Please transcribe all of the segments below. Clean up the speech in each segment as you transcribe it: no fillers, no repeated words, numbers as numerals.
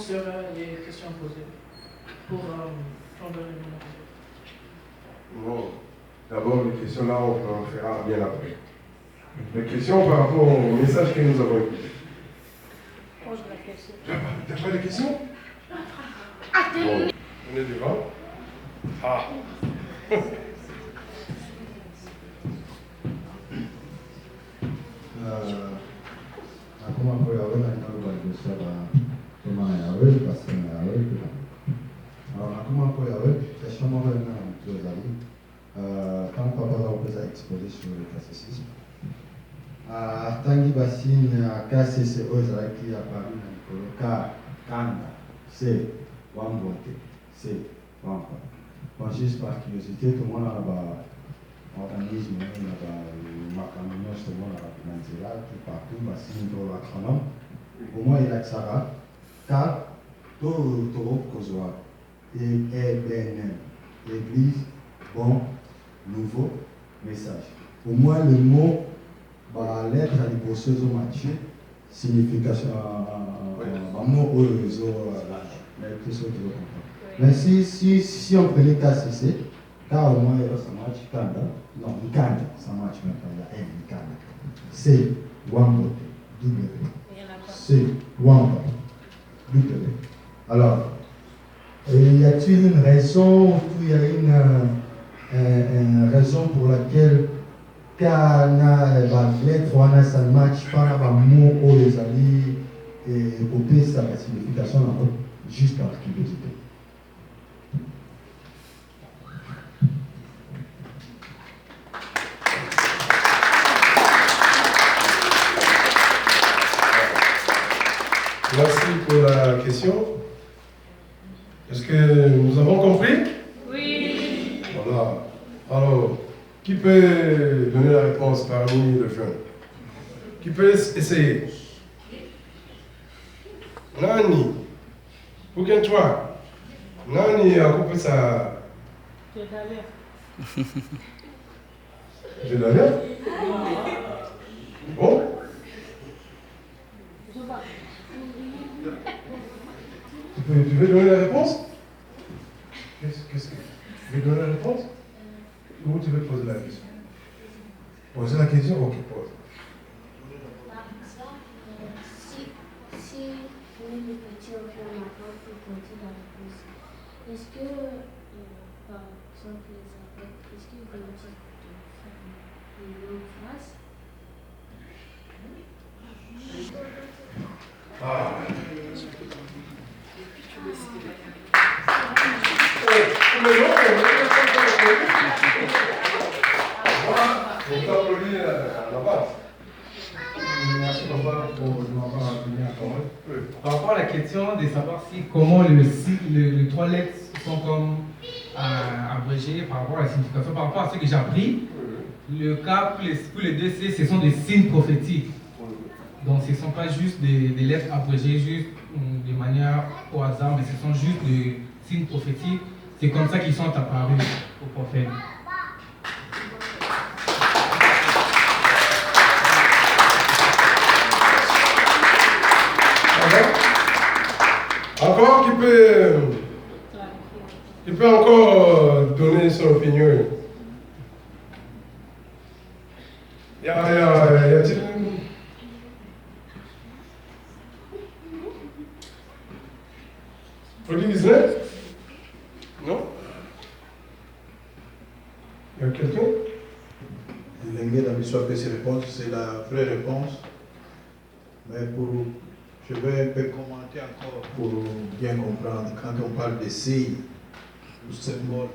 s'il y aura des questions posées pour donner le nom. Bon, d'abord, les questions là, on en fera bien après. Les questions par rapport au message que nous avons écouté. Pose la question. Tu n'as pas de questions? Bon, on est devant. Ah. Aku mampu ya Allah kan kalau bagi siapa rumah ya Allah pasal ya Allah itu. Aku mampu ya Allah question moi maintenant deux amis. Tant papa va vous exposer sur le classicisme. Tangi basine KCCO qui apparu dans le cas Kanda c'est Wambote c'est Wampa. Bon juste par curiosité tout le monde a organisme na makambo nyonso mona na nzela tout partout basine to l'acronome au moins elakisaka ka tokozwa EBNM église bon nouveau message au moins le mot lettre ya liboso ezomatche signification bamo oyo ezonayebiso tozokomprendre mais si on prenait KCC car au moins ça marche Kanda. Non, Kanda, ça marche même pas. Il y a N, Kanda. C'est Wambote, W. C'est Wambote, W. Alors, y a-t-il une raison ou il y a une raison pour laquelle Kana, la lettre, ça ne marche pas, le mot, les alliés, et copier sa signification juste par curiosité. Merci pour la question. Est-ce que nous avons compris? Oui. Voilà. Alors, qui peut donner la réponse parmi les jeunes? Qui peut essayer? Nani? Pour qu'un toi? Nani a coupé ça? Je l'avais. Bon? Tu veux donner la réponse? Qu'est-ce que tu veux donner la réponse? Ou tu veux poser la question? Poser la question? Ok, pose. Par exemple, si on est petit, on fait maintenant pour poser la réponse. Est-ce que, par exemple, les abeilles, est-ce qu'ils veulent dire de faire une longue phrase? Ah. Merci papa pour m'avoir donné la parole. Par rapport à la question de savoir si comment les trois lettres sont comme abrégées par rapport à la signification, par rapport à ce que j'ai appris, le cas pour les deux C, ce sont des signes prophétiques. Donc ce ne sont pas juste des lettres abrégées juste de manière au hasard, mais ce sont juste des signes prophétiques. C'est comme ça qu'ils sont apparus au prophète. Encore qui peut encore donner son opinion. Y a-t-il Produit 19? Non? Il y a quelqu'un? L'Engue d'Amissoa peut se répondre, c'est la vraie réponse. Mais je vais un peu commenter encore pour bien comprendre. Quand on parle de signes ou symboles,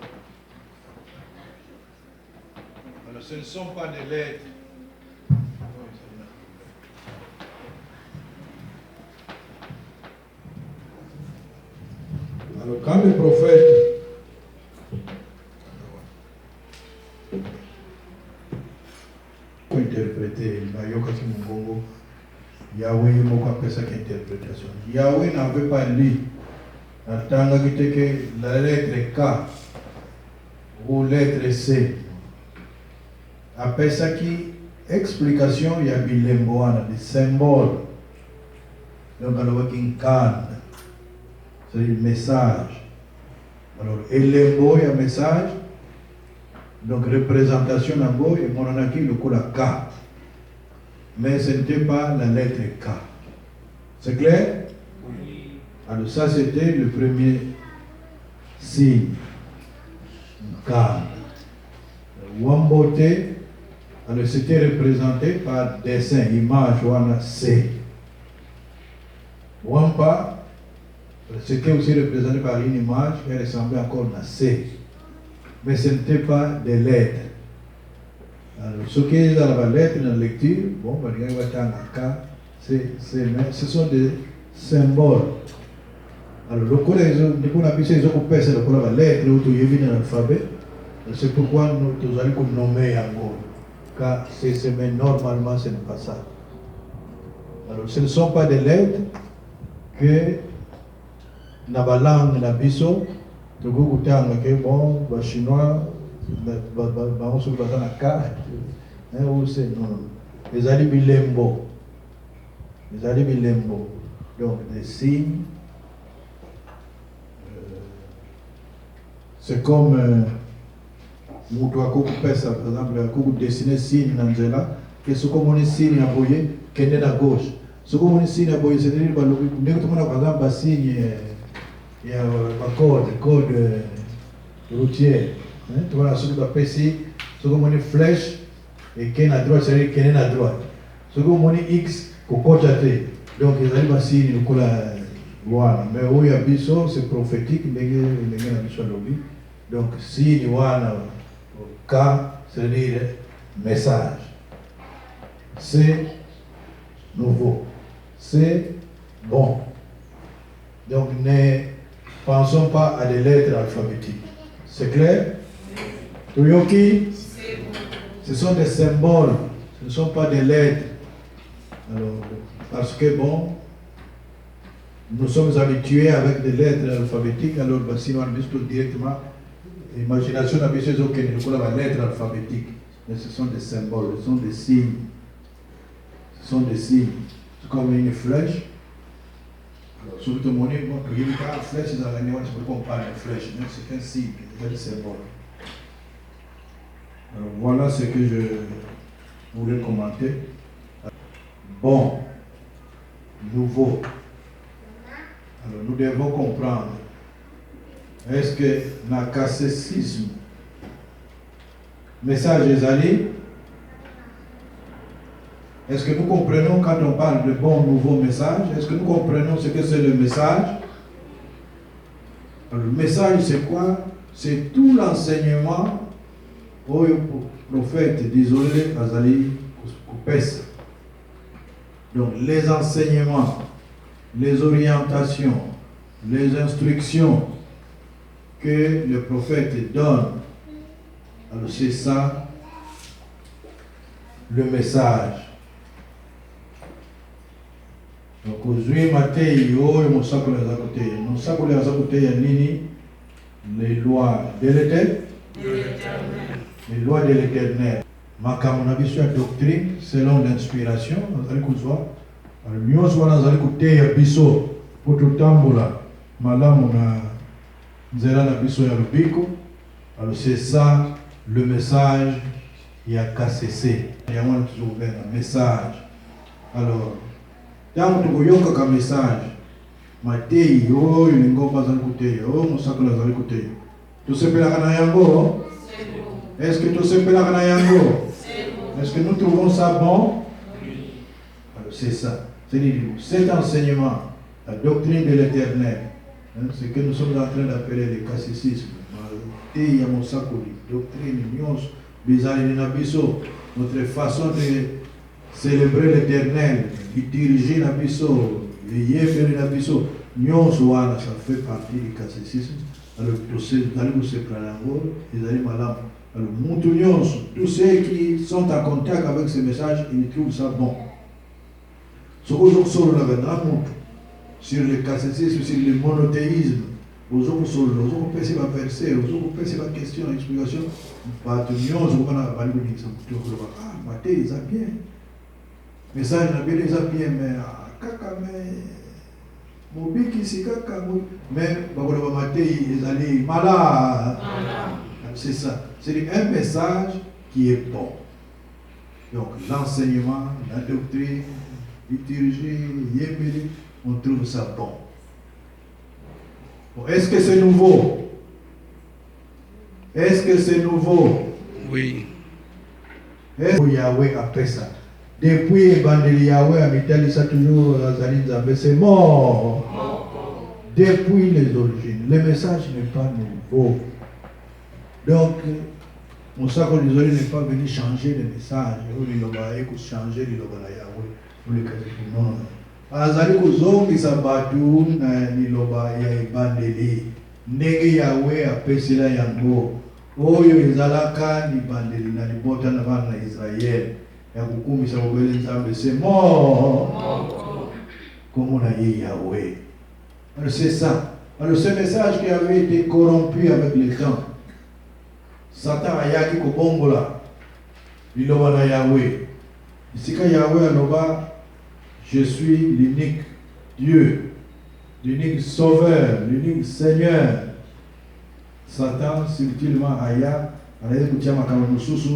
alors, ce ne sont pas des lettres. Alors, quand le prophète interpréter Nayoka Mungongo, Yahweh moko apesa interprétation. Yahweh n'avait pas lu en tant que la lettre K ou lettre C. Apesa qui explication il y a bilemboana des symboles. Donc alors qu'il can c'est-à-dire message. Alors, Elembo, il y a message. Donc, représentation d'abord, et mon anaki, le coup la K. Mais ce n'était pas la lettre K. C'est clair? Oui. Alors, ça, c'était le premier signe. K. Wambote, alors c'était représenté par dessin, image, wana C. Wampa, c'était aussi représenté par une image qui ressemblait encore à C. Mais ce n'était pas des lettres. Alors, ce qui est dans la lettre, dans la lecture, bon, ce sont des symboles. Alors, le collège, nous avons appris la lettre, dans l'alphabet. C'est pourquoi nous allons nommer encore. Car mais normalement, ce n'est pas ça. Alors, ce ne sont pas des lettres que dans la langue, dans la biso, le groupe est bon, les Chinois, on se bat dans la carte. Non. Les alliés bilembo. Les alliés bilembo. Donc, des signes. C'est comme. Nous devons faire ça, par exemple, nous dessiner signe dans Angela, que ce qu'on est signe à boyer, qui est à gauche. Ce qu'on est signe à boyer, c'est-à-dire que nous avons par exemple un signe, il y a un code routier. Tu vois, ce qu'on appelle ici, ce qu'on est flèche, et qui est à droite, c'est-à-dire qui est à droite. Ce qu'on est X, qu'on compte à terre. Donc, il y a un signe, voilà. Mais où il y a biso, c'est prophétique, il y a un biso. Donc, signe, voilà. K, c'est-à-dire message. C'est nouveau. C'est bon. Donc ne pensons pas à des lettres alphabétiques. C'est clair? Toyoki? Ce sont des symboles. Ce ne sont pas des lettres. Alors, parce que bon, nous sommes habitués avec des lettres alphabétiques, alors si on dit directement. L'imagination n'a pas de lettres alphabétiques, mais ce sont des symboles, ce sont des signes. Ce sont des signes. C'est comme une flèche. Alors, sur le monde, il y a une flèche dans l'année, on ne peut pas parler de flèche, mais c'est un signe, c'est un symbole. Alors, voilà ce que je voulais commenter. Bon, nouveau. Alors, nous devons comprendre. Est-ce que dans le catéchisme, message des alliés, est-ce que nous comprenons quand on parle de bon nouveau message? Est-ce que nous comprenons ce que c'est le message? Le message, c'est quoi? C'est tout l'enseignement au prophète d'isolé Azali Koupès. Donc, les enseignements, les orientations, les instructions que le prophète donne. Alors c'est ça le message. Donc aujourd'hui Matthieu, nous savons les lois de l'Éternel. Les lois de l'Éternel. Makamon a besoin de doctrine selon l'inspiration. Nous avons écouté biso pour tout tambula. Malam on a Nzela na biso ya lubiko. Alors c'est ça le message. Il y a KCC. Il y a un message. Alors, tant que vous avez un message, Matei, oh, il n'y a pas de côté, oh, mon sac là, de côté. Tout se peut la Kanayango? Est-ce que tout se peut la Kanayango? Est-ce que nous trouvons ça bon? Oui. Alors c'est ça. C'est-à-dire, cet enseignement, la doctrine de l'Éternel, c'est que nous sommes en train d'appeler le catéchisme. Il y a mon sac, doctrine, notre façon de célébrer l'Éternel, de diriger l'Abisso, de yéfer l'Abisso, ça fait partie du catéchisme. Alors, tous ceux qui sont en contact avec ce message, ils trouvent ça bon. Ce que je sur le catéchisme, sur le monothéisme, vous avez pensé ma verset, vous avez pensé ma question, explication. Pas de nuance, vous avez validé ça. Ah, Matthieu, ils ont bien. Message, ils ont bien, mais caca, mais. Mobiki Sikaka, même ils allaient malade. C'est ça. C'est un message qui est bon. Donc l'enseignement, la doctrine, liturgie, yémeli, on trouve ça bon. Bon, est-ce que c'est nouveau? Est-ce que c'est nouveau? Oui. Est-ce que Yahweh a fait ça? Depuis Bandeli Yahweh a mis ça toujours Zali Nzambe, c'est mort. Depuis les origines. Le message n'est pas nouveau. Donc, mon sac désolé n'est pas venu changer le message. Il a changer le Yahweh. Non. Azali kuzongi sabatu na niloba ya ibandeli. Ndenge Yahweh apesila yango. Oyo ezalaka ni bandeli na libota na bana na Israël. Ya kukumisa obele Nzambe c'est mort. Comme on a dit Yahweh. Alors c'est ça. Alors ce message qui avait été corrompu avec le temps. Satan a yaki kobongola. Liloba na Yahweh. Ici quand Yahweh aloba, je suis l'unique Dieu, l'unique Sauveur, l'unique Seigneur. Satan subtilement aya, allez écouter ma kamususu,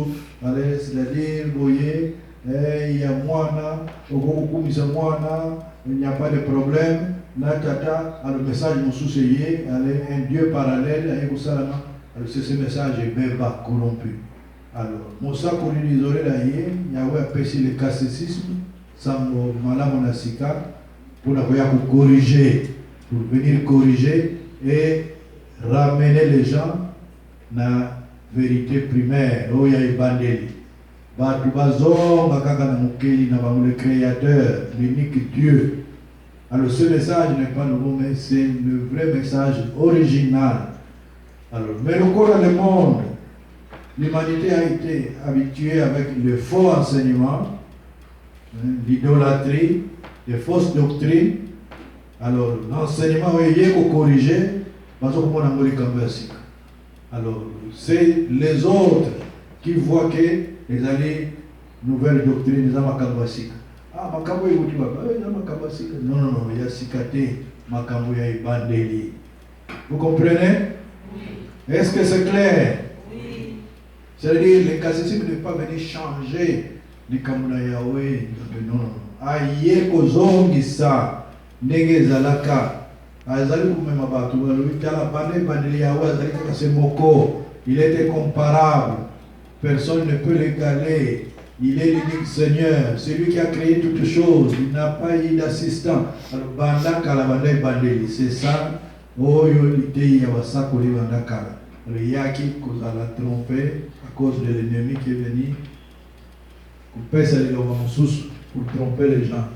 allez c'est-à-dire boyer, il y a moana, il n'y a pas de problème. Natata, le message mususu allez un Dieu parallèle, allez vous salama. Alors c'est ce message est bébé corrompu. Alors, Moussa pour lui isoler là, Yahweh a péché le cassésisme. Sambo Malamu Nasika pour corriger, pour venir corriger et ramener les gens à la vérité primaire. Oya Ibandeli. Batu bazonga kaka na mukeli na le créateur, l'unique Dieu. Alors ce message n'est pas nouveau, mais c'est le vrai message original. Alors, mais dans le monde, l'humanité a été habituée avec le faux enseignement, l'idolâtrie, les fausses doctrines. Alors, l'enseignement est corrigé, alors, c'est les autres qui voient que les années nouvelles doctrines, les amakambasika. Ah, makambo est non, il y a sikate, makambo ya ibandeli. Vous comprenez? Est-ce que c'est clair? Oui. C'est-à-dire, le cassisme n'est pas venu changer. Ni kamuna Yahweh non aye kozongi sa ndenge zalaka azali kumema batu balobitala bandeli Yahweh azali kaka semoko. Il était comparable, personne ne peut l'égaler. Il est l'unique Seigneur, c'est lui qui a créé toutes choses, il n'a pas eu d'assistant. Alors bandaka la bandeli, c'est ça. Oyo l'idée yawasako li bandaka. Le yaki kozala trompé à cause de l'ennemi qui est venu pour tromper les gens.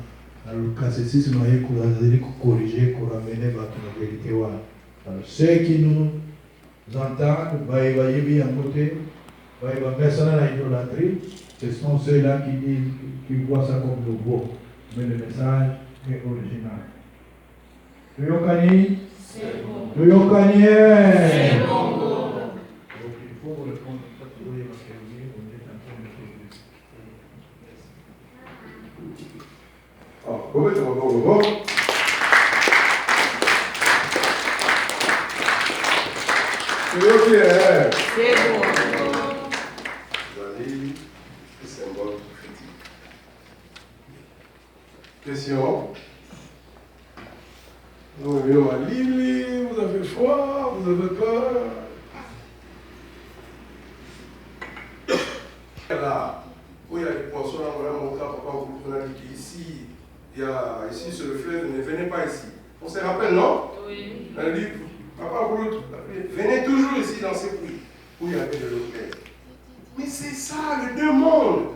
Alors, le cassésisme est corriger, pour ramener la vérité. Alors, ceux qui nous entendent, ce sont ceux-là qui voient ça comme nouveau. Mais le message est original. Tuyokani? C'est bon. Tuyokani? C'est bon. Donc, il faut répondre à cette question parce qu'on est en train de progresser. C'est bon. Zali, symbole prophétique. Question. Nous venons à Lili, vous avez froid, vous avez peur. Là, où il y a des poissons, mon papa, on a dit ici, ici sur le fleuve, ne venez pas ici. On se rappelle, non? Oui. On a dit, papa, venez toujours ici dans ces puits, où il y avait de l'eau claire. Mais c'est ça, les deux mondes.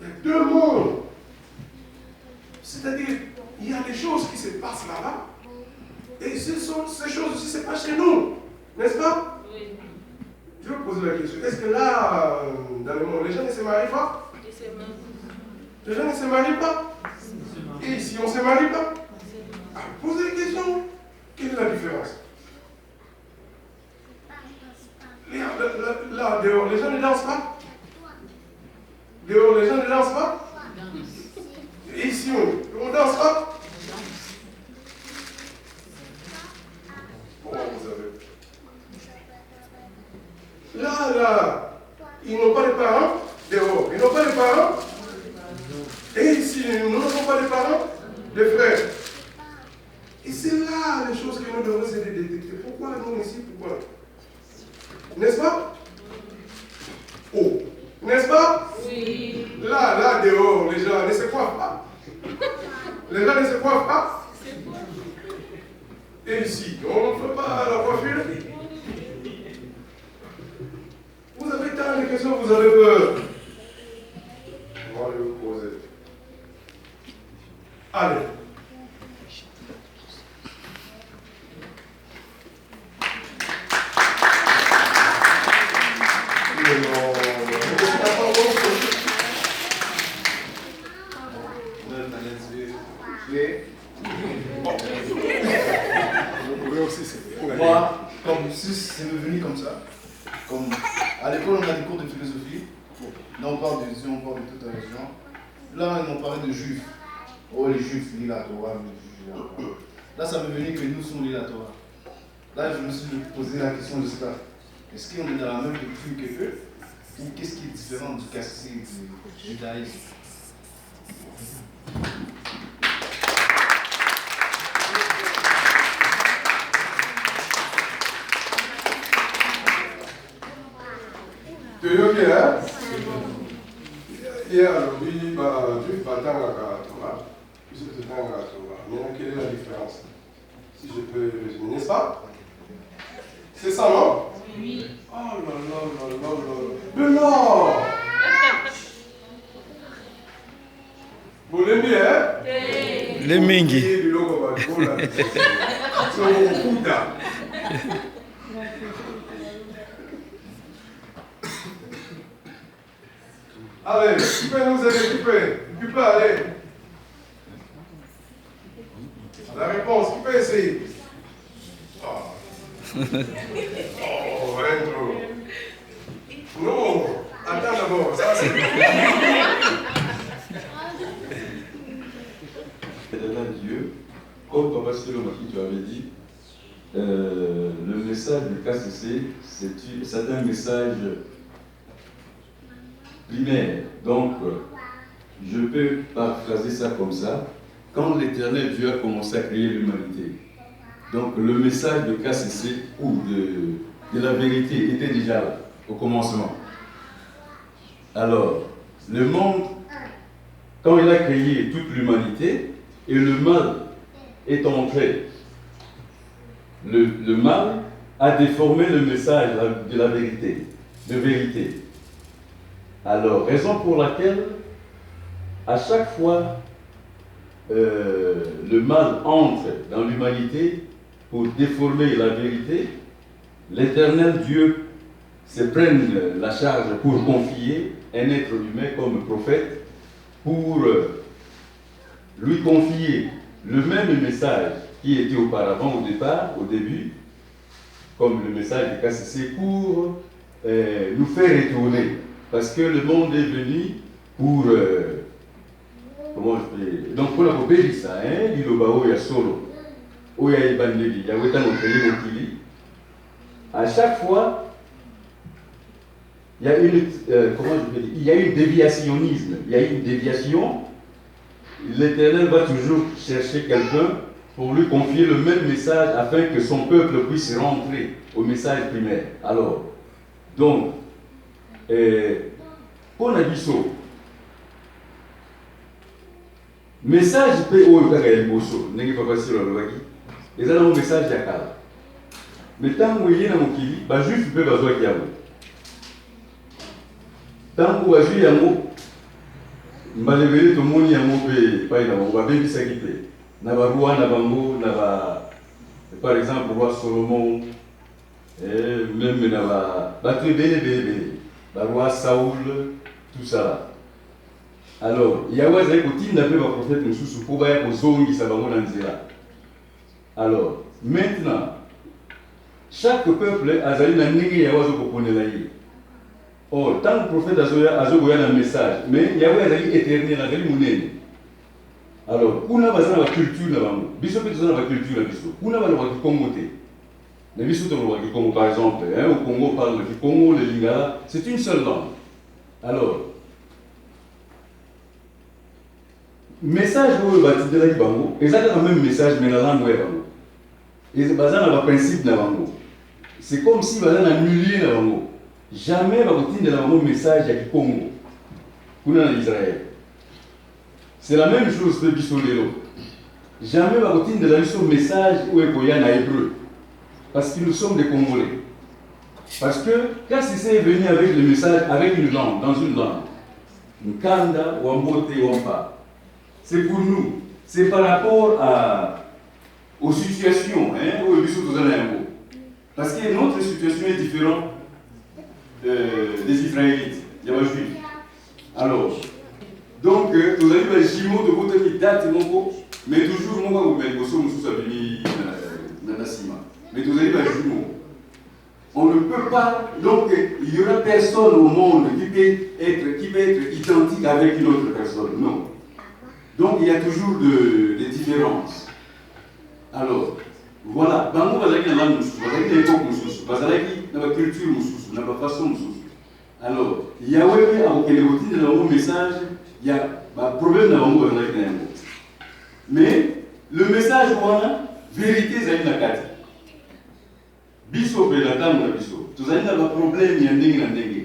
Les deux mondes. C'est-à-dire, il y a des choses qui se passent là-bas, et ces choses aussi se passent chez nous, n'est-ce pas? Oui. Je vais poser la question. Est-ce que là, dans le monde, les gens ne se marient pas? Les gens ne se marient pas? Et ici, on ne se marie pas? Posez la question. Quelle est la différence? Là, dehors, les gens ne dansent pas? Dehors, les gens ne dansent pas? Et ici, on ne danse pas? ici, nous ne sommes pas des parents, des frères. Et c'est là les choses que nous devons essayer de détecter. Pourquoi nous ici? Pourquoi? N'est-ce pas? Oh, n'est-ce pas? Oui. Là, dehors, les gens ne se coiffent pas. Les gens ne se coiffent pas. Et ici, on ne fait pas la coiffure. Vous avez tant de questions, vous avez peur. On va vous poser. Allez. Moi, comme si c'est venu comme ça, comme à l'école on a des cours de philosophie, là on parle de Dieu, on parle de toute la religion. Là ils m'ont parlé de juifs. Oh les juifs lisent la Torah, les juifs lisent la Torah. Là ça m'est venu que nous sommes lisent la Torah. Là je me suis posé la question de ça. Est-ce qu'on est dans la même doctrine que eux? Ou qu'est-ce qui est différent du cacique, du judaïsme? Tu es ok, hein? Hier, oui, tu vas dans la Torah. Puisque tu es dans la Torah. Maintenant, quelle est la différence? Si je peux résumer, n'est-ce pas? C'est ça, non? Oui. Oh là là là là là. Mais non! Vous l'aimez, hein? Oui. Les mingi. C'est au Bouddha. Allez, qui peut nous aider? Qui peut aller? La réponse, qui peut essayer? Oh, Andrew. Non, attends d'abord, ça c'est... Éternel Dieu, comme Papa Stelomaki tu avais dit, le message du KCC, c'est un message primaire. Donc, je peux paraphraser ça comme ça. Quand l'Éternel Dieu a commencé à créer l'humanité, donc le message de KCC ou de la vérité était déjà là, au commencement. Alors, le monde, quand il a créé toute l'humanité, et le mal est entré, le mal a déformé le message de la vérité, de vérité. Alors, raison pour laquelle, à chaque fois, le mal entre dans l'humanité pour déformer la vérité, l'Éternel Dieu se prenne la charge pour confier un être humain comme prophète, pour lui confier le même message qui était auparavant au départ, au début, comme le message de KCC, pour nous faire retourner. Parce que le monde est venu pour... comment je peux... Donc pour la popélie, ça, hein, il y a solo. Il y a Ibandeli, il y a Mokili. À chaque fois, il y a une... comment je peux dire? Il y a une déviationnisme. Il y a une déviation. L'Éternel va toujours chercher quelqu'un pour lui confier le même message afin que son peuple puisse rentrer au message primaire. Alors, donc, pour Nabiso, message peut être n'est pas facile à l'ouvrir. Et ça, c'est un message d'Akal. Mais tant que vous êtes dans mon kili, juste peut besoin qu'il y a. Tant que vous êtes dans mon mbalebele to moni yango pe pai na bango babengisa ki te na barua na bango na ba par exemple roi Solomon même na bato ebele barua Saoul tout ça là. Alors yawe azali kotinda mpe baprofete mosusu mpo baya kozongisa bango na nzela. Alors maintenant chaque peuple azali na ndenge yawe azokoponela ye. Oh, tant que le prophète a un message, mais il y a un éternel, il alors, on a une culture, on a une culture, par exemple, au Congo parle du Congo, le Lingala, c'est une seule langue. Alors, message où il va dire là bango, exactement le même message mais la langue est bango. Et c'est basé dans le principe de la bango. C'est comme si basé dans le milieu de la bango. Jamais va continuer de la bango message à Congo. Pour Israël. C'est la même chose que Bissolero. Jamais va continuer de la message où est en hébreu. Parce que nous sommes des Congolais. Parce que quand c'est venu avec le message, avec une langue, dans une langue, Nkanda, Wambote, Wampa, c'est pour nous. C'est par rapport aux situations, parce que notre situation est différente des Israélites, des Juifs. Alors, donc, vous avez des jumeaux de votre qui date, mais toujours, moi, vous avez mais vous avez des jumeaux. On ne peut pas, donc il n'y aura personne au monde qui peut être identique avec une autre personne, non. Donc il y a toujours des différences. Alors, voilà, bango bazaki na langue mususu, bazaki na époque mususu, bazaki na ba culture mususu, na ba façon mususu. Alors, Yahweh a okele kotindi na bango message, il y a ba problème na bango bazaki na yango. Mais le message wana vérité ezali na kati. Biso pe na tango na biso. Tozali na ba problème ya ndenge na ndenge.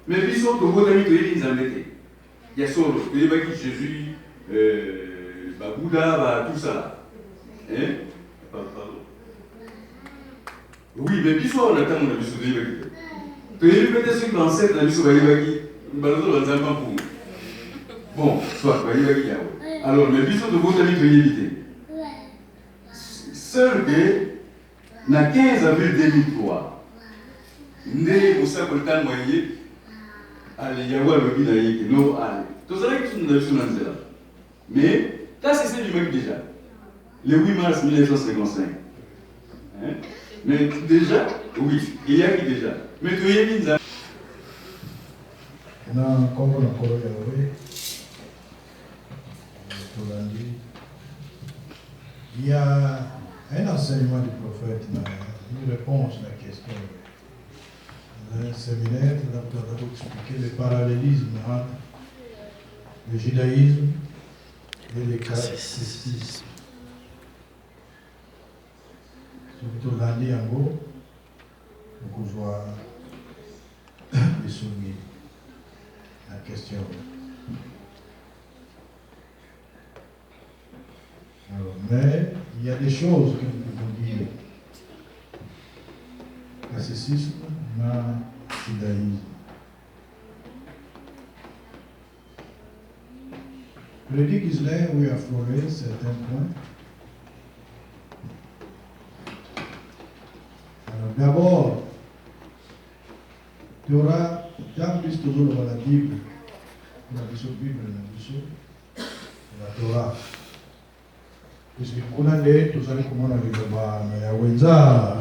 Mais biso tokotami toyebi nzambe te. Ya solo, toyebaki Jésus, ba Bouddha, ba tout ça. Hein? Pardon. Oui, mais biso on attend na biso toyebaki. Toyebi peut-être sur l'ancêtre na biso bayebaki, balozo banzamba pour. Bon, soit bayebaki yawe. Alors, mais biso tokotami toyebi te. Seul que na 15 avril 2003, ndenge Moussa Koltan moye allez Yahweh alobi na ye que non allez. Tozalaki tuna na biso na nzela. Mais ça c'est lui-même déjà. Le 8 mars 1955. Hein? Mais déjà, oui, il y a qui déjà. Mais tu y es mis à... Il y a un enseignement du prophète, une réponse à la question. Dans un séminaire, nous avons expliqué le parallélisme entre le judaïsme et le catholicisme. Surtout lundi en gros, donc je vois les soumis la question. Alors, mais il y a des choses que nous pouvons dire. Catholicisme, judaïsme. Le dit qu'Israël, oui, a frôlé certains points. Alors, d'abord, il y aura, dans l'histoire de la Bible, la Bible, la Torah. Puisque kuna nde tozali komona liloba na Yawenza,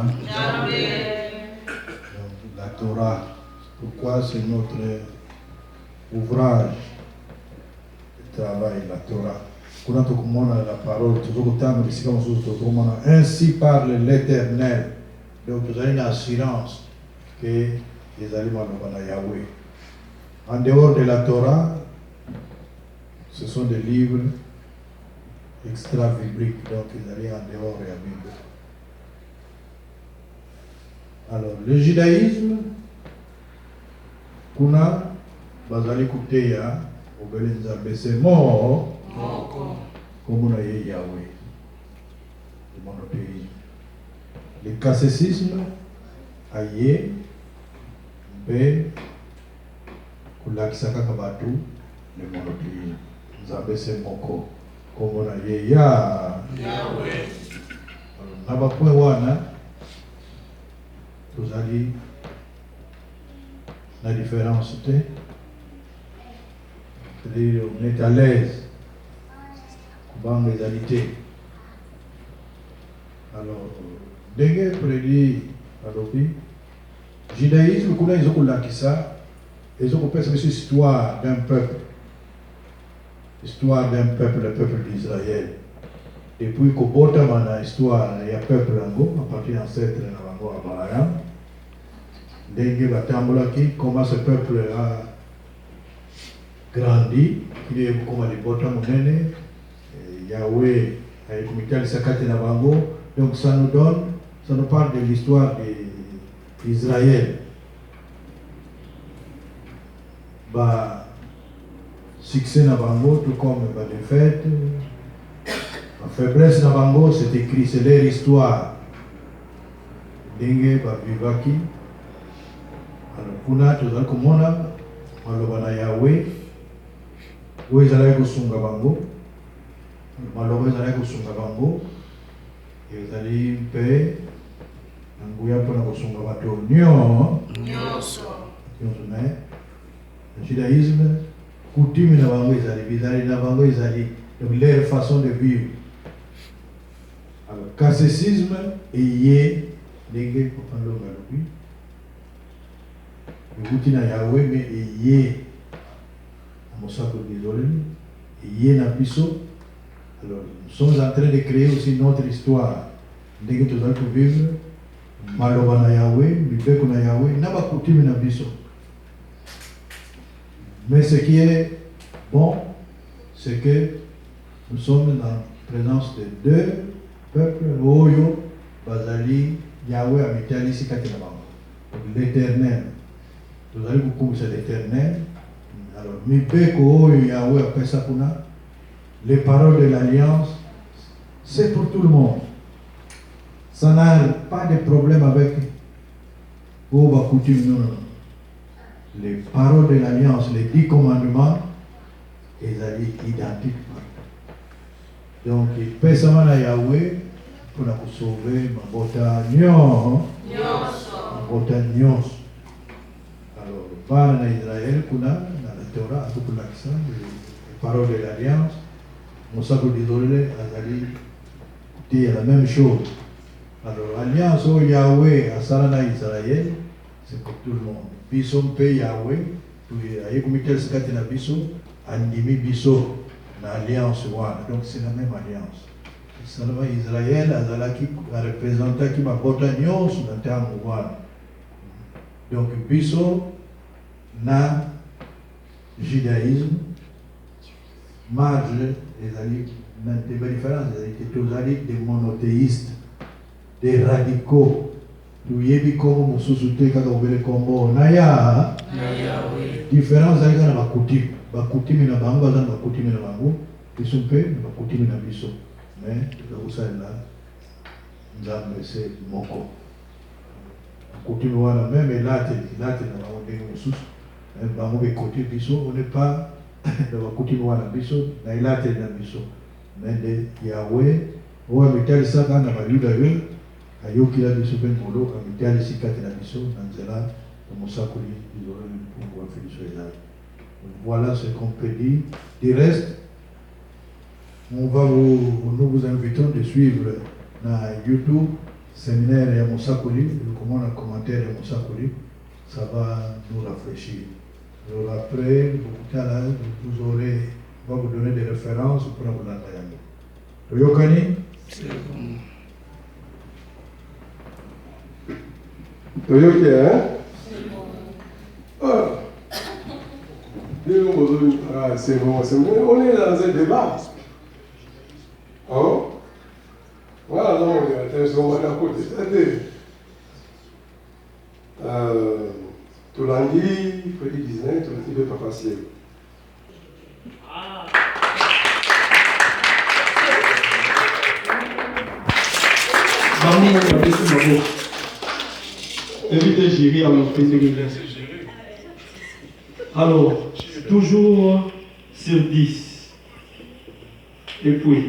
la Torah. Pourquoi c'est notre ouvrage de travail, la Torah. Kuna tokomona la parole, tozokotanga bisika mosusu tokomona ainsi parle l'Éternel. Donc vous avez une assurance que les aliments de Yahweh. En dehors de la Torah, ce sont des livres extra-bibliques, donc ils allaient en dehors de la Bible. Alors, le judaïsme, kuna bazali kuteya obelenzabe c'est mort comme on a Yahweh, le monothéisme. Le catholicisme aye mpe kulakisaka kabatu le monothéisme. Nzambe c'est moko comme on a Yahweh. Na bakwe wana tozali la différence te, c'est-à-dire on est à l'aise dans les égalités. Alors ndenge prédit alobi judaïsme kuna ezokolakisa ezokopesa biso histoire d'un peuple, le peuple d'Israël. Depuis kobotama na histoire ya peuple yango à partir d'ancêtre na bango Abraham, ndenge batambolaki, comment ce peuple a grandi, il est comme les bottom monene, Yahweh a écouté le sakate na bango. Donc ça nous parle de l'histoire d'Israël. Bah, succès na bango, tout comme bah, défaite, la faiblesse na bango, c'est écrit, c'est leur histoire. Dingue, bah, vivaki. Alors, kuna, tu as comme on a, malobana Yahweh, où ils allaient kusunga bango, malobana ils allaient kusunga bango, et ils allaient payer, nguya pour la kusunga bato, nyonso, mais le judaïsme, coutume na bango ils allaient, donc leur façon de vivre. Alors, catholicisme, et yé, dingue, pour prendre le galopi. Le na Yahweh, mais yé, à Mosako désolé, yé na biso. Alors, nous sommes en train de créer aussi notre histoire. Dès que tu as pu vivre, Maloba na Yahweh, Bibeko na Yahweh, n'a pas coutume na biso. Mais ce qui est bon, c'est que nous sommes en présence de deux peuples, Oyo, Bazali, Yahweh, Amitali, Sikatinabama. L'éternel. Vous allez beaucoup c'est l'éternel. Alors, Mibeko, Yahweh, après ça, les paroles de l'alliance, c'est pour tout le monde. Ça n'a pas de problème avec Oba coutume, non. Les paroles de l'alliance, les 10 commandements, ils allaient identiques. Donc, il peut seulement à Yahweh pour nous sauver, ma bota nyons. Alors, par Israël, dans la Torah, tout l'accent, les paroles de l'alliance, on sait que désolé, ils allaient dire la même chose. Alors, l'alliance au Yahweh, à Sarana Israël, c'est pour tout le monde. Biso mpe Yahweh, puis aye comité sakati na biso, andimi biso na alliance wana. Donc c'est la même alliance. Seulement Israël azalaki représenter qui ma bota nyonso na terme wana. Donc biso na judaïsme marge ezali na des différences, ezali des monothéistes, des radicaux. Tuyebi comme mususu te kaka obele kombo naya différence avec na bakutimi na bango azana bakutimi na bango biso mpe bakutimi na biso mais tokosalela nzambe se moko bakutimi wana même elate na bango ndenge mosusu bango bekoti biso on n'est pas na bakutimi wana biso na elate na biso mais de Yahweh oyo ametalisaka na bayuda yo ayokila biso mpe ngolo amitali sikati na biso na nzela ya mosakoli izolo mpungu wa filiso ezali. Voilà ce qu'on peut dire. Du reste, nous vous invitons de suivre na YouTube séminaire ya Mosakoli, le commande commentaire ya Mosakoli, ça va nous rafraîchir. Alors après, vous aurez, on va vous donner des références pour vous l'entendre. Toyokani? Toyoki, hein? Ah, c'est bon, on est dans un débat. Hein? Voilà, non, attention, on va à côté. C'est-à-dire, Toulangui, Freddy Disney, Toulangui, n'est pas facile. Évitez gérer alors que alors, toujours sur 10. Et puis,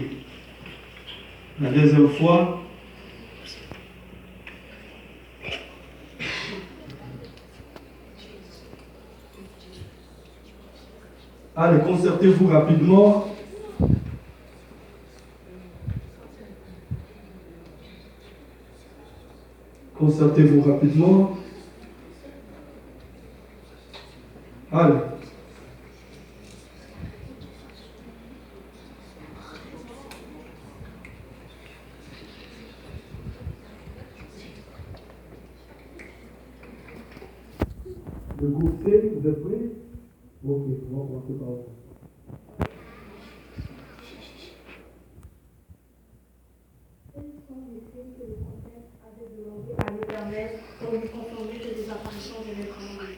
la deuxième fois, allez, concertez-vous rapidement. Concertez-vous rapidement. Allez. Le groupe C, vous êtes prêts? Ok, on va commencer par vous. À l'Éternel pour nous conformer que des apparitions de notre monde.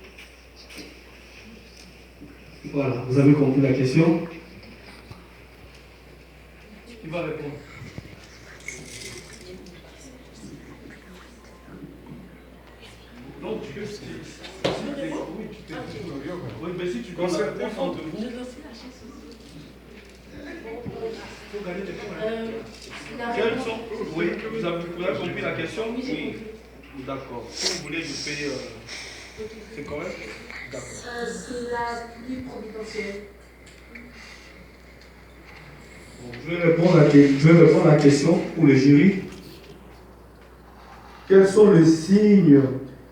Voilà, vous avez compris la question? Qui va répondre? Non, tu peux. Oui, mais si tu donnes la réponse entre vous, il faut gagner des points. Quels sont. Oui, vous avez compris la question? Oui. D'accord. Si vous voulez, je fais. C'est correct? D'accord. C'est la pluie providentielle. Bon, je vais répondre à la question pour le jury. Quels sont les signes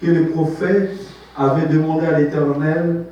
que les prophètes avaient demandé à l'Éternel